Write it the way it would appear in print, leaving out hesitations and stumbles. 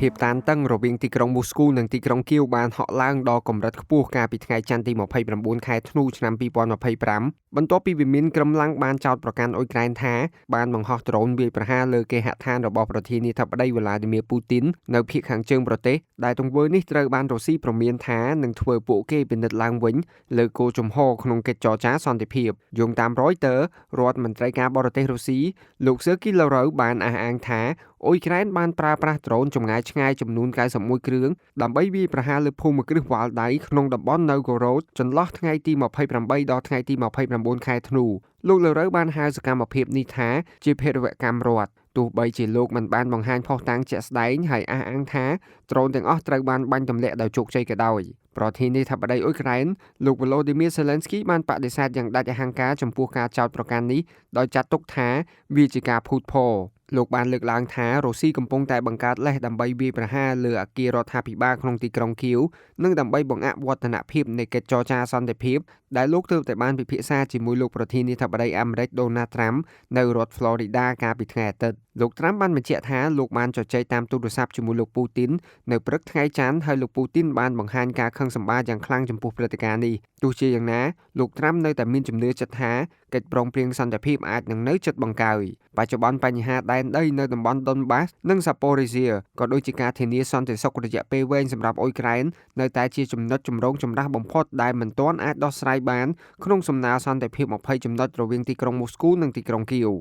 ភាពតានតឹងរវាងទីក្រុងមូស្គូនិងទីក្រុងគៀវបានហក់ឡើងដល់កម្រិតខ្ពស់កាលពីថ្ងៃច័ន្ទទី29ខែធ្នូឆ្នាំ2025បន្ទាប់ពីវិមានក្រំឡាំងបានចោទប្រកាន់អ៊ុយក្រែនថាបានបង្ហោះដ្រូនវាយប្រហារលើគេហដ្ឋានរបស់ប្រធានាធិបតីវ្លាឌីមៀពូទីននៅភាគខាងជើងប្រទេសដែលទង្វើនេះត្រូវបានរុស្ស៊ីព្រមានថានឹងធ្វើពួកគេពិនិត្យឡើងវិញលើគោលជំហរក្នុងកិច្ចចរចាសន្តិភាពយោងតាម Reuters រដ្ឋមន្ត្រីការបរទេសរុស្ស៊ីលោក Sergei Lavrov បានអះអាងថាអ៊ុយក្រែនបានប្រើប្រាស់ដ្រូនចម្ងាយឆ្ងាយចំនួន91គ្រឿងដើម្បីវាយប្រហារលើភូមិគ្រឹះវ៉ាល់ដៃក្នុងតំបន់ Novgorod ចន្លោះថ្ងៃទី28ដល់ថ្ងៃទី29ខែធ្នូលោកលើរូវបានហៅសកម្មភាពនេះថាជាភេរវកម្មរដ្ឋទោះបីជាលោកមិនបានបង្ហាញផុសតាំងជាក់ស្ដែងហើយអះអាងថាដ្រូនទាំងអស់ត្រូវបានបាញ់ទម្លាក់ដោយជោគជ័យក៏ដោយប្រធានាធិបតីអ៊ុយក្រែនលោក Volodymyr Zelensky បានបដិសេធយ៉ាងដាច់អហង្ការចំពោះការចោទប្រកាន់នេះដោយចាត់ទុកថាវាជាការភូតភរលោកបានលើកឡើងថារុស្ស៊ីកំពុងតែបង្កើតលេសដើម្បីវាយប្រហារលើអគាររដ្ឋាភិបាលក្នុងទីក្រុងគៀវនិងដើម្បីបង្អាក់វឌ្ឍនភាពនៃកិច្ចចរចាសន្តិភាពដែលលោកទើបតែបានពិភាក្សាជាមួយលោកប្រធានាធិបតីអាមេរិក Donald Trump នៅរដ្ឋ Florida កាលពីថ្ងៃអាទិត្យលោក Trump បានបញ្ជាក់ថាលោកបានជជែកតាមទូរស័ព្ទជាមួយលោកពូទីននៅព្រឹកថ្ងៃច័ន្ទហើយលោកពូទីនបានបង្ហាញការខឹងសម្បារយ៉ាងខ្លាំងចំពោះព្រឹត្តិការណ៍នេះទោះជាយ៉ាងណាលោក Trump នៅតែមានជំនឿចិត្តថាកិច្ចព្រមព្រៀងសន្តិភាពអាចនឹងនៅជិតបង្កើយបច្ចុប្បន្នបញ្ហាដែនដីនៅតំបន់ Donbas និង Zaporizhzhia ក៏ដូចជាការធានាសន្តិសុខរយៈពេលវែងសម្រាប់អ៊ុយក្រែននៅតែជាចំណុចចម្រូងចម្រាសបំផុតដែលមិនទាន់អាចដោះស្រាយបានក្នុងសំណើសន្តិភាព20ចំណុចរវាងទីក្រុងមូស្គូនិងទីក្រុងគៀវ